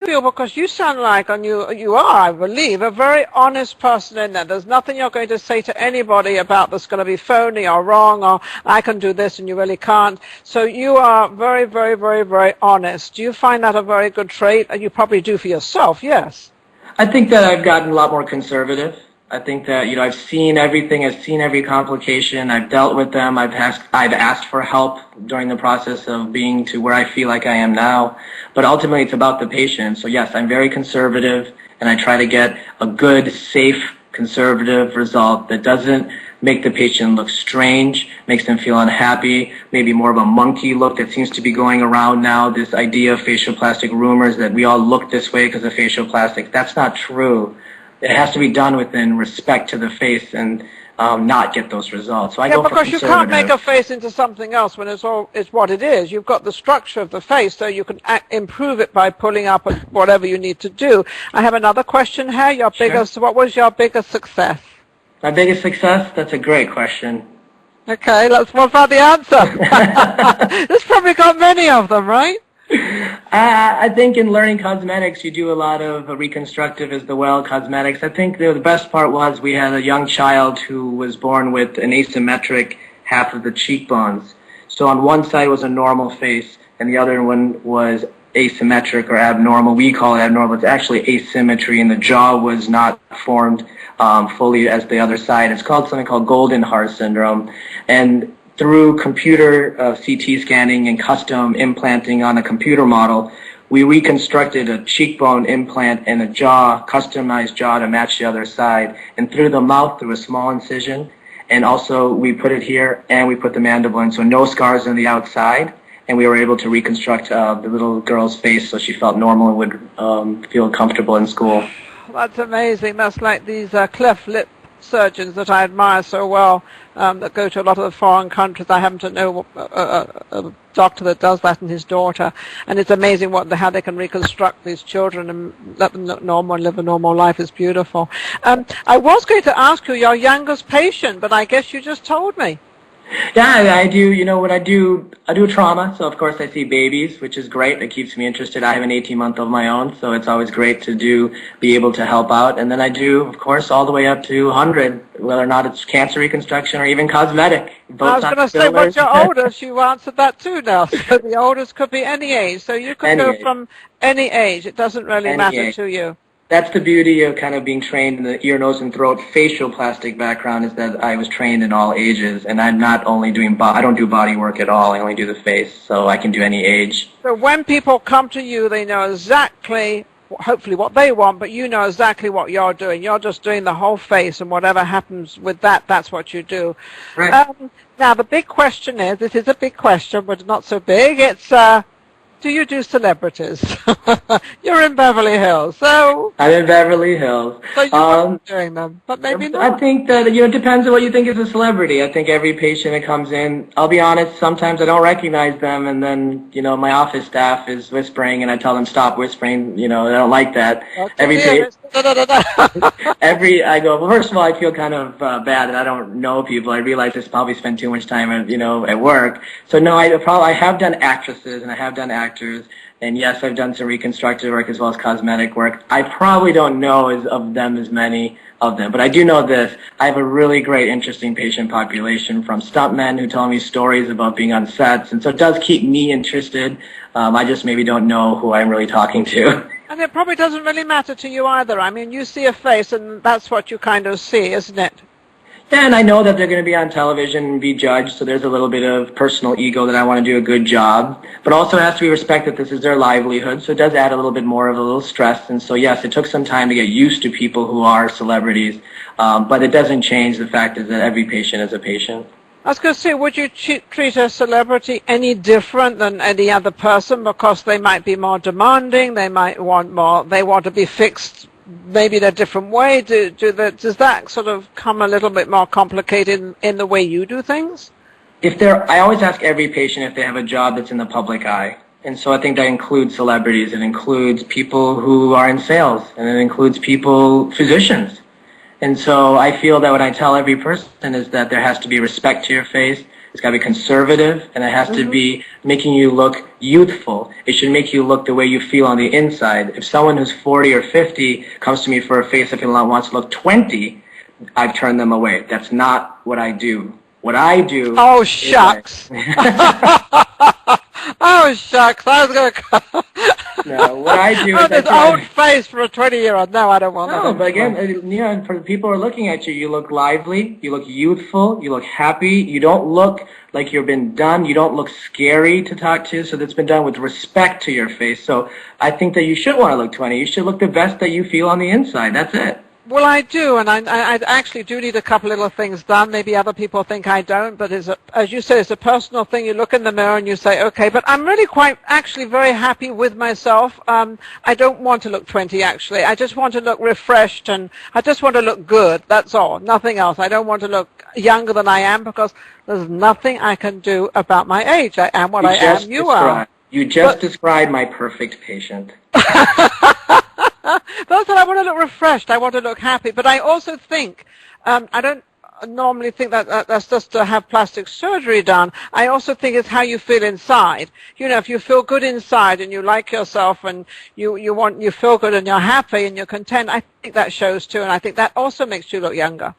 you, because you sound like, and you are, I believe, a very honest person in there. There's nothing you're going to say to anybody about that's going to be phony or wrong, or I can do this and you really can't. So you are very, very, very, very honest. Do you find that a very good trait? And you probably do for yourself, yes. I think that I've gotten a lot more conservative. I think that, I've seen everything, I've seen every complication, I've dealt with them, I've asked for help during the process of being to where I feel like I am now. But ultimately it's about the patient. So yes, I'm very conservative, and I try to get a good, safe, conservative result that doesn't make the patient look strange, makes them feel unhappy, maybe more of a monkey look that seems to be going around now, this idea of facial plastic rumors that we all look this way because of facial plastics. That's not true. It has to be done within respect to the face and not get those results. So I go for because you can't make a face into something else when it's what it is. You've got the structure of the face, so you can improve it by pulling up whatever you need to do. I have another question here. What was your biggest success? My biggest success? That's a great question. Okay, what about the answer? There's probably got many of them, right? I think in learning cosmetics, you do a lot of reconstructive as well cosmetics. I think the best part was we had a young child who was born with an asymmetric half of the cheekbones. So on one side was a normal face, and the other one was asymmetric or abnormal. We call it abnormal. It's actually asymmetry, and the jaw was not formed fully as the other side. It's called something called Goldenhar syndrome. And through computer CT scanning and custom implanting on a computer model, we reconstructed a cheekbone implant and a customized jaw to match the other side. And through the mouth, through a small incision, and also we put it here and we put the mandible in, so no scars on the outside. And we were able to reconstruct the little girl's face so she felt normal and would feel comfortable in school. That's amazing. That's like these cleft lip surgeons that I admire so well that go to a lot of the foreign countries. I happen to know a doctor that does that and his daughter, and it's amazing how they can reconstruct these children and let them look normal and live a normal life. It's beautiful. I was going to ask you your youngest patient, but I guess you just told me. Yeah, I do. What I do trauma, so of course I see babies, which is great. It keeps me interested. I have an 18-month of my own, so it's always great to be able to help out. And then I do, of course, all the way up to 100, whether or not it's cancer reconstruction or even cosmetic. I was going to say, what's your oldest? You answered that too now. So the oldest could be any age. So you could go from any age. It doesn't really matter to you. That's the beauty of kind of being trained in the ear, nose, and throat facial plastic background, is that I was trained in all ages, and I'm not only doing I don't do body work at all. I only do the face, so I can do any age. So when people come to you, they know exactly, hopefully, what they want, but you know exactly what you're doing. You're just doing the whole face, and whatever happens with that, that's what you do. Right. Now, the big question is, this is a big question, but not so big. It's, do you do celebrities? You're in Beverly Hills, so... I'm in Beverly Hills. So you're doing them, but maybe not. I think that, it depends on what you think is a celebrity. I think every patient that comes in, I'll be honest, sometimes I don't recognize them, and then, my office staff is whispering, and I tell them stop whispering, I don't like that. I go, well, first of all, I feel kind of bad that I don't know people. I realize I probably spend too much time, at work. So no, I have done actresses and I have done actors, and yes, I've done some reconstructive work as well as cosmetic work. I probably don't know as many of them, but I do know this. I have a really great, interesting patient population from stuntmen who tell me stories about being on sets, and so it does keep me interested. I just maybe don't know who I'm really talking to. And it probably doesn't really matter to you either. I mean, you see a face, and that's what you kind of see, isn't it? Yeah, and I know that they're going to be on television and be judged, so there's a little bit of personal ego that I want to do a good job. But also it has to be respect that this is their livelihood, so it does add a little bit more of a little stress. And so, yes, it took some time to get used to people who are celebrities, but it doesn't change the fact that every patient is a patient. I was going to say, would you treat a celebrity any different than any other person because they might be more demanding, they might want more, they want to be fixed maybe in a different way? Does that sort of come a little bit more complicated in the way you do things? I always ask every patient if they have a job that's in the public eye. And so I think that includes celebrities, it includes people who are in sales, and it includes physicians. And so I feel that what I tell every person is that there has to be respect to your face, It's got to be conservative, and it has to be making you look youthful. It should make you look the way you feel on the inside. If someone who's 40 or 50 comes to me for a facelift and wants to look 20, I've turned them away. That's not what I do. What I do... Oh, shucks. Oh, shucks. I was going to... No, what I do is this old face for a 20-year-old. No, I don't want that. No, but again, for the people who are looking at you, you look lively, you look youthful, you look happy, you don't look like you've been done, you don't look scary to talk to, so that's been done with respect to your face. So I think that you should want to look 20. You should look the best that you feel on the inside. That's it. Well, I do, and I actually do need a couple little things done. Maybe other people think I don't, but as you say, it's a personal thing. You look in the mirror and you say, okay, but I'm really actually very happy with myself. I don't want to look 20, actually. I just want to look refreshed, and I just want to look good. That's all, nothing else. I don't want to look younger than I am, because there's nothing I can do about my age. I am what I am. You are. You just described my perfect patient. That's what I want to look refreshed. I want to look happy. But I also think, I don't normally think that's just to have plastic surgery done. I also think it's how you feel inside. You know, if you feel good inside and you like yourself and you feel good and you're happy and you're content, I think that shows too. And I think that also makes you look younger.